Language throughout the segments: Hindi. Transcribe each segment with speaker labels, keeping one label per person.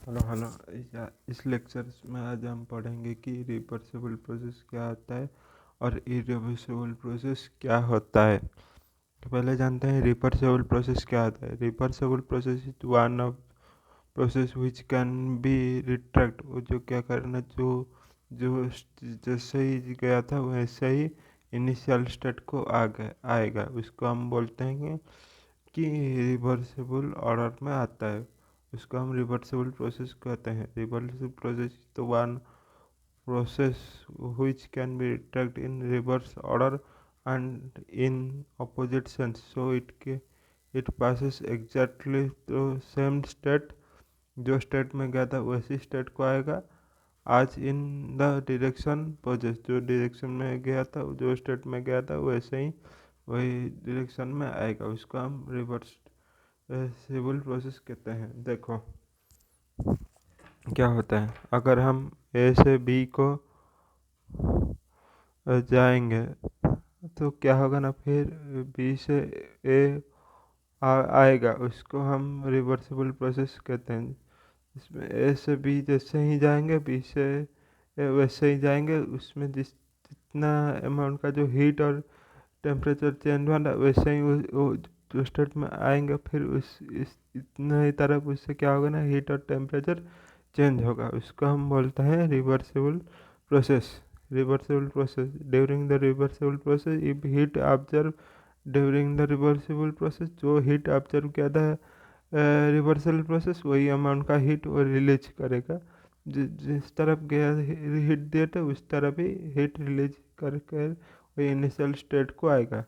Speaker 1: Hello hello. इस लेक्चर में आज हम पढ़ेंगे कि रिवर्सिबल प्रोसेस क्या होता है और इरिवर्सिबल प्रोसेस क्या होता है। तो पहले जानते हैं रिवर्सिबल प्रोसेस क्या होता है। Reversible process is one of process which can be retract. वो जो क्या करना, जो जो जैसे ही गया था वैसे ही इनिशियल स्टेट को आएगा, उसको हम बोलते हैं कि रिवर्सिबल ऑर्डर में आता है। उसको हम रिवर्सिबल प्रोसेस कहते हैं। रिवर्सिबल प्रोसेस तो one process which can be tracked in reverse order and in opposite sense, so it passes exactly through same state। जो स्टेट में गया था वैसी स्टेट को आएगा। आज इन द डायरेक्शन प्रोसेस, जो डायरेक्शन में गया था, जो स्टेट में गया था वैसे ही वही डायरेक्शन में आएगा। उसको हम रिवर्सिबल प्रोसेस कहते हैं। देखो क्या होता है, अगर हम ए से बी को जाएंगे तो क्या होगा ना, फिर बी से ए आएगा, उसको हम रिवर्सिबल प्रोसेस कहते हैं। इसमें ए से बी जैसे ही जाएंगे, बी से ए वैसे ही जाएंगे। उसमें जितना अमाउंट का जो हीट और टेम्परेचर चेंज हुआ ना, वैसे ही वो जो स्टेट में आएंगे, फिर उस इस इतना ही तरफ उससे क्या होगा ना, हीट और टेम्परेचर चेंज होगा। उसको हम बोलते हैं reversible process. Reversible process during the reversible process if heat observe during the reversible process, जो हीट ऑब्जर्व किया था रिवर्सल प्रोसेस, वही अमाउंट का हीट वो रिलीज करेगा। जिस तरफ गया हीट दिया था उस तरफ ही हीट रिलीज करके वही इनिशियल स्टेट को आएगा।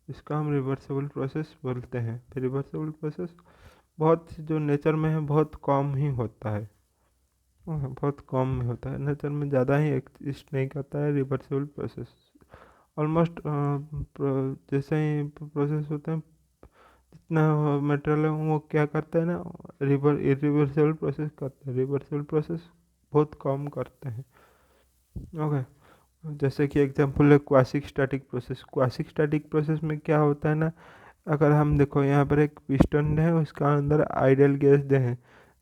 Speaker 1: इसका हम रिवर्सिबल प्रोसेस बोलते हैं। रिवर्सिबल प्रोसेस बहुत जो नेचर में है बहुत कम ही होता है। बहुत कम में होता है, नेचर में ज़्यादा ही एग्जिस्ट नहीं करता है रिवर्सिबल प्रोसेस। ऑलमोस्ट जैसे ही प्रोसेस होते हैं, जितना मटेरियल है वो क्या करता है ना, इरिवर्सिबल प्रोसेस करते हैं। रिवर्सिबल प्रोसेस बहुत कम करते हैं। ओके, जैसे कि एग्जांपल है क्वासिक स्टैटिक प्रोसेस। क्वासिक स्टैटिक प्रोसेस में क्या होता है ना, अगर हम देखो यहाँ पर एक पिस्टन है, उसका अंदर आइडियल गैस दे हैं।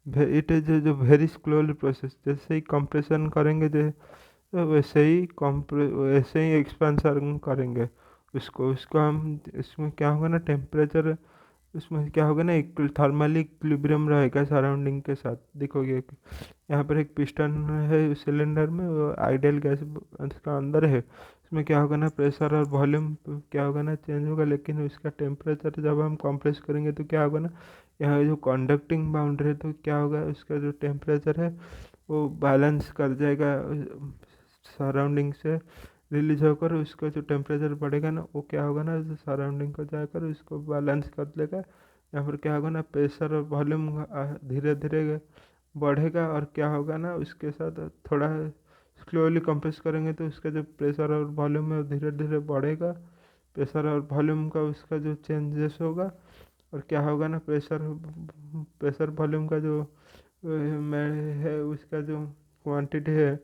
Speaker 1: इट इज जो वेरी स्लोली प्रोसेस, जैसे ही कंप्रेशन करेंगे जो तो वैसे ही एक्सपेंशन करेंगे उसको उसको हम इसमें क्या होगा ना, टेम्परेचर उसमें क्या होगा ना, एक थर्मली इक्विलिब्रियम रहेगा सराउंडिंग के साथ। देखोगे कि यहाँ पर एक पिस्टन है सिलेंडर में, वो आइडियल गैस उसका अंदर है। इसमें क्या होगा ना, प्रेशर और वॉल्यूम क्या होगा ना, चेंज होगा, लेकिन उसका टेम्परेचर जब हम कंप्रेस करेंगे तो क्या होगा ना, यहाँ जो कंडक्टिंग बाउंड्री है तो क्या होगा, उसका जो टेम्परेचर है वो बैलेंस कर जाएगा सराउंडिंग से रिलीज होकर। उसका जो टेम्परेचर बढ़ेगा ना, वो क्या होगा ना, सराउंडिंग को जाकर उसको बैलेंस कर देगा। यहाँ पर क्या होगा ना, प्रेशर और वॉल्यूम धीरे धीरे बढ़ेगा, और क्या होगा ना, उसके साथ थोड़ा स्लोली कंप्रेस करेंगे तो उसका जो प्रेशर और वॉल्यूम है वो धीरे धीरे बढ़ेगा। प्रेशर और वॉल्यूम का उसका जो चेंजेस होगा, और क्या होगा ना, प्रेशर वॉल्यूम का जो में है उसका जो क्वांटिटी है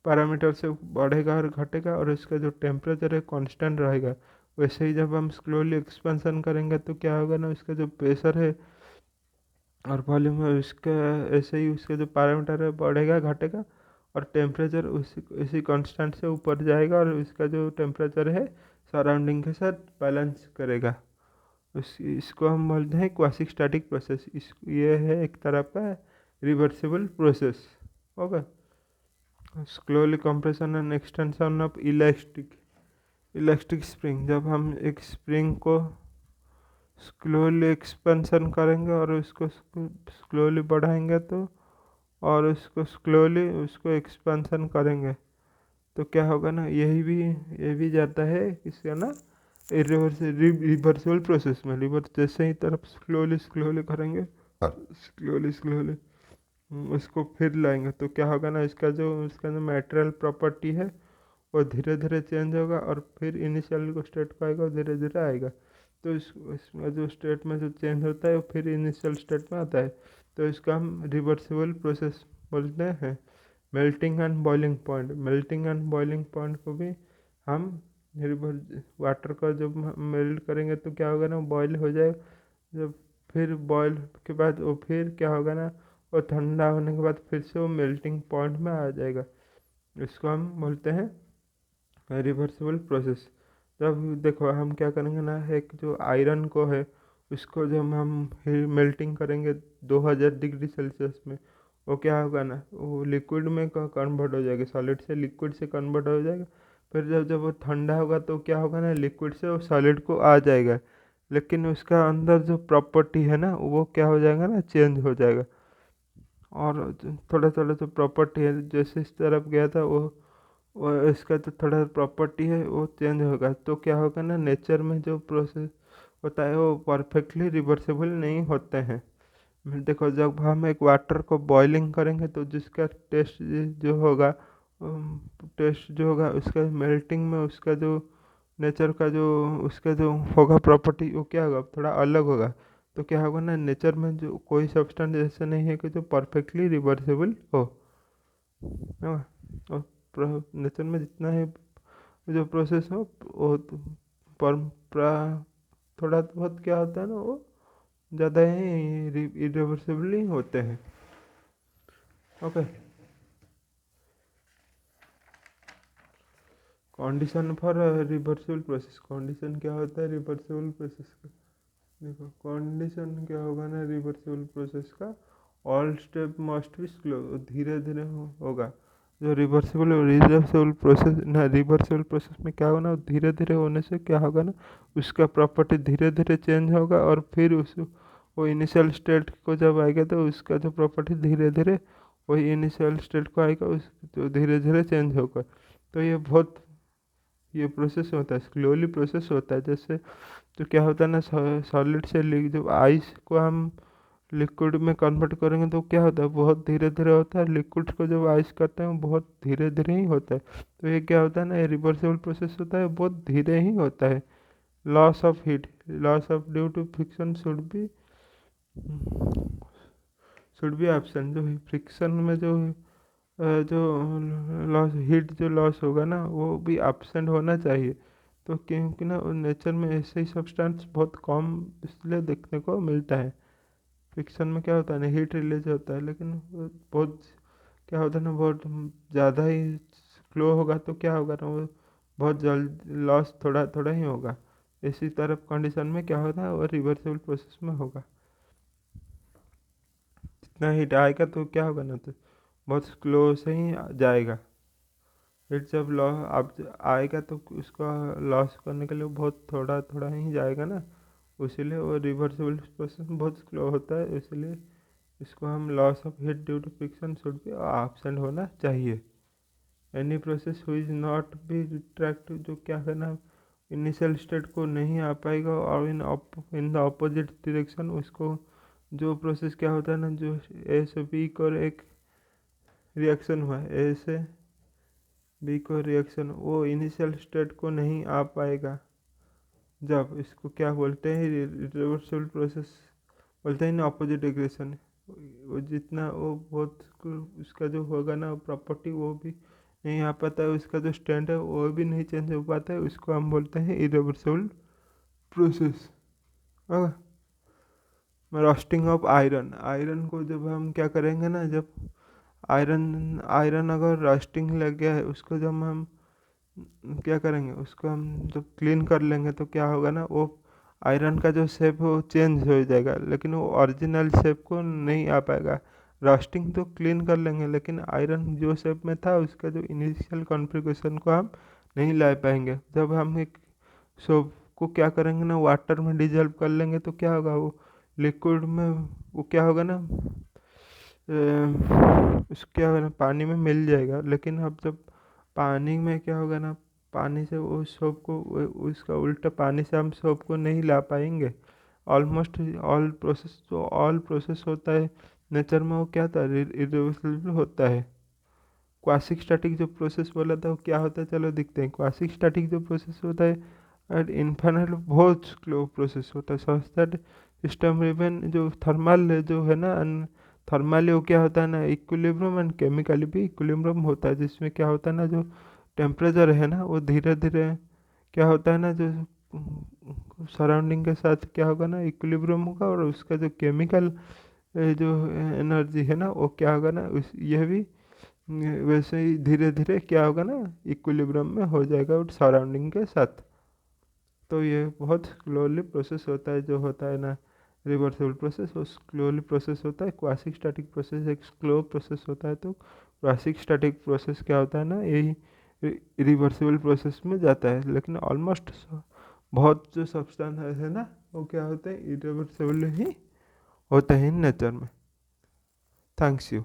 Speaker 1: पैरामीटर से बढ़ेगा और घटेगा, और इसका जो टेम्परेचर है कांस्टेंट रहेगा। वैसे ही जब हम स्लोली एक्सपेंशन करेंगे तो क्या होगा ना, उसका जो प्रेशर है और वॉल्यूम है उसका ऐसे ही उसका जो पैरामीटर है बढ़ेगा घटेगा, और टेम्परेचर उसी कांस्टेंट से ऊपर जाएगा, और इसका जो टेम्परेचर है सराउंडिंग के साथ बैलेंस करेगा। इसको हम बोलते हैं क्वासिक स्टैटिक प्रोसेस। ये है एक तरह का reversible process. Okay, slowly compression and extension of elastic spring. जब हम एक स्प्रिंग को स्लोली एक्सपेंशन करेंगे और उसको स्लोली बढ़ाएंगे तो, और उसको स्लोली उसको एक्सपेंशन करेंगे तो क्या होगा ना, ये भी जाता है इसका ना रिवर्सिबल प्रोसेस में। रिवर्स जैसे ही तरफ स्लोली स्लोली करेंगे, स्लोली स्लोली उसको फिर लाएंगे तो क्या होगा ना, इसका जो मटेरियल प्रॉपर्टी है वो धीरे धीरे चेंज होगा, और फिर इनिशियल को स्टेट को आएगा और धीरे धीरे आएगा। तो इसमें जो स्टेट में जो चेंज होता है वो फिर इनिशियल स्टेट में आता है। तो इसका हम रिवर्सिबल प्रोसेस बोलते हैं। Melting and boiling point. Melting and boiling point को भी हम वाटर का जब मेल्ट करेंगे तो क्या होगा ना, बॉयल हो जाए। जब फिर बॉयल के बाद वो फिर क्या होगा ना, और ठंडा होने के बाद फिर से वो मेल्टिंग पॉइंट में आ जाएगा। इसको हम बोलते हैं रिवर्सिबल प्रोसेस। जब देखो हम क्या करेंगे ना, एक जो आयरन को है उसको जब हम मेल्टिंग करेंगे 2000 डिग्री सेल्सियस में, वो क्या होगा ना, वो लिक्विड में कन्वर्ट हो जाएगा, सॉलिड से लिक्विड से कन्वर्ट हो जाएगा। फिर जब जब वो ठंडा होगा तो क्या होगा ना, लिक्विड से वो सॉलिड को आ जाएगा, लेकिन उसका अंदर जो प्रॉपर्टी है ना वो क्या हो जाएगा ना, चेंज हो जाएगा। और थोड़ा थोड़ा जो प्रॉपर्टी है जैसे इस तरफ गया था वो इसका जो थोड़ा प्रॉपर्टी है वो चेंज होगा, तो क्या होगा ना, नेचर में जो प्रोसेस होता है वो परफेक्टली रिवर्सिबल नहीं होते हैं। देखो जब हम एक वाटर को बॉइलिंग करेंगे तो जिसका टेस्ट जो होगा, टेस्ट जो होगा उसका मेल्टिंग में उसका जो नेचर का जो उसका जो होगा प्रॉपर्टी वो क्या होगा, थोड़ा अलग होगा। तो क्या होगा ना, नेचर में जो कोई सब्सटेंस ऐसा नहीं है कि जो परफेक्टली रिवर्सिबल हो, है ना? और नेचर में जितना है जो प्रोसेस हो वो पर थोड़ा बहुत क्या होता है ना, वो ज़्यादा ही इरिवर्सिबली होते हैं। Okay. Condition for reversible process, condition क्या होता है रिवर्सिबल प्रोसेस का? देखो कंडीशन क्या होगा ना रिवर्सिबल प्रोसेस का, all step must be slow, धीरे धीरे होगा। जो रिवर्सिबल प्रोसेस ना, रिवर्सिबल प्रोसेस में क्या होगा ना, धीरे धीरे होने से क्या होगा ना, उसका प्रॉपर्टी धीरे धीरे चेंज होगा, और फिर उस वो इनिशियल स्टेट को जब आएगा तो उसका जो प्रॉपर्टी धीरे धीरे वही इनिशियल स्टेट को आएगा, उस तो धीरे धीरे चेंज होगा। तो ये प्रोसेस होता है, स्लोली प्रोसेस होता है। जैसे तो क्या होता है ना, सॉलिड से जब आइस को हम लिक्विड में कन्वर्ट करेंगे तो क्या होता है, बहुत धीरे धीरे होता है। लिक्विड को जब आइस करते हैं वो बहुत धीरे धीरे ही होता है। तो ये क्या होता है ना, ये रिवर्सिबल प्रोसेस होता है, बहुत धीरे ही होता है। Loss of heat, loss of due to friction should be absent. जो फ्रिक्शन में जो लॉस, हीट जो लॉस होगा ना वो भी एब्सेंट होना चाहिए। तो क्योंकि ना नेचर में ऐसे ही सब्सटेंस बहुत कम इसलिए देखने को मिलता है। फ्रिक्शन में क्या होता है ना, हीट रिलीज होता है, लेकिन वो बहुत क्या होता है ना, बहुत ज़्यादा ही स्लो होगा तो क्या होगा ना, वो बहुत जल्द लॉस थोड़ा थोड़ा ही होगा। इसी तरफ कंडीशन में क्या होता है, वो रिवर्सिबल प्रोसेस में होगा। जितना हीट आएगा तो क्या होगा ना, तो बहुत स्लो से ही जाएगा। फिर जब लॉस अब आएगा तो उसका लॉस करने के लिए बहुत थोड़ा थोड़ा ही जाएगा ना, इसीलिए वो रिवर्सिबल प्रोसेस बहुत स्लो होता है। इसलिए इसको हम loss of heat due to friction should be absent होना चाहिए। एनी प्रोसेस हुई इज नॉट बी रिट्रैक्ट, जो क्या करना, इनिशियल स्टेट को नहीं आ पाएगा, और इन द अपोजिट डायरेक्शन उसको, जो प्रोसेस क्या होता है ना, जो ए से बी को एक रिएक्शन हुआ, ए से बी को रिएक्शन, वो इनिशियल स्टेट को नहीं आ पाएगा। जब इसको क्या बोलते हैं, रिवर्सिबल प्रोसेस बोलते हैं ना, अपोजिट डायरेक्शन। वो जितना वो बहुत उसका जो होगा ना प्रॉपर्टी वो भी नहीं आ पाता है, उसका जो स्टैंड है वो भी नहीं चेंज हो पाता है, उसको हम बोलते हैं irreversible process. Roasting of iron, iron को जब हम क्या करेंगे ना, जब आयरन आयरन अगर रोस्टिंग लग गया है उसको जब हम क्या करेंगे, उसको हम जब क्लीन कर लेंगे तो क्या होगा ना, वो आयरन का जो शेप वो चेंज हो जाएगा, लेकिन वो ओरिजिनल शेप को नहीं आ पाएगा। रोस्टिंग तो क्लीन कर लेंगे लेकिन आयरन जो शेप में था उसका जो इनिशियल कॉन्फ़िगरेशन को हम नहीं ला पाएंगे। जब हम एक सोप को क्या करेंगे ना, वाटर में डिजल्व कर लेंगे तो क्या होगा, वो लिक्विड में वो क्या होगा ना, उस क्या होगा ना, पानी में मिल जाएगा। लेकिन अब जब पानी में क्या होगा ना, पानी से वो सोप को उसका उल्टा पानी से हम सोप को नहीं ला पाएंगे। ऑलमोस्ट ऑल प्रोसेस होता है नेचर में, वो क्या था, इरिवर्सिबल होता है। क्वासिक स्टैटिक जो प्रोसेस बोला था वो क्या होता है, चलो दिखते हैं। क्वासिक स्टैटिक जो प्रोसेस होता है एट इन्फिनिट बहुत स्लो प्रोसेस होता है, सच दैट सिस्टम इवन जो थर्मल जो है ना, थर्मली वो क्या होता है ना, इक्विलिब्रियम, एंड केमिकली भी इक्विलिब्रियम होता है, जिसमें क्या होता है ना, जो टेम्परेचर है ना वो धीरे धीरे क्या होता है ना, जो सराउंडिंग के साथ क्या होगा ना, इक्विलिब्रियम होगा, और उसका जो केमिकल जो एनर्जी है ना वो क्या होगा ना, उस यह भी वैसे ही धीरे धीरे क्या होगा ना, इक्विलिब्रियम में हो जाएगा सराउंडिंग के साथ। तो ये बहुत स्लोली प्रोसेस होता है, जो होता है ना रिवर्सिबल प्रोसेस, वो स्लोली प्रोसेस होता है। क्वासिक स्टैटिक प्रोसेस एक स्लो प्रोसेस होता है। तो क्वासिक स्टैटिक प्रोसेस क्या होता है ना, यही रिवर्सिबल प्रोसेस में जाता है। लेकिन ऑलमोस्ट बहुत जो सब्सटेंस है ना, वो क्या होते हैं, इरिवर्सिबल ही होते हैं नेचर में। Thanks you.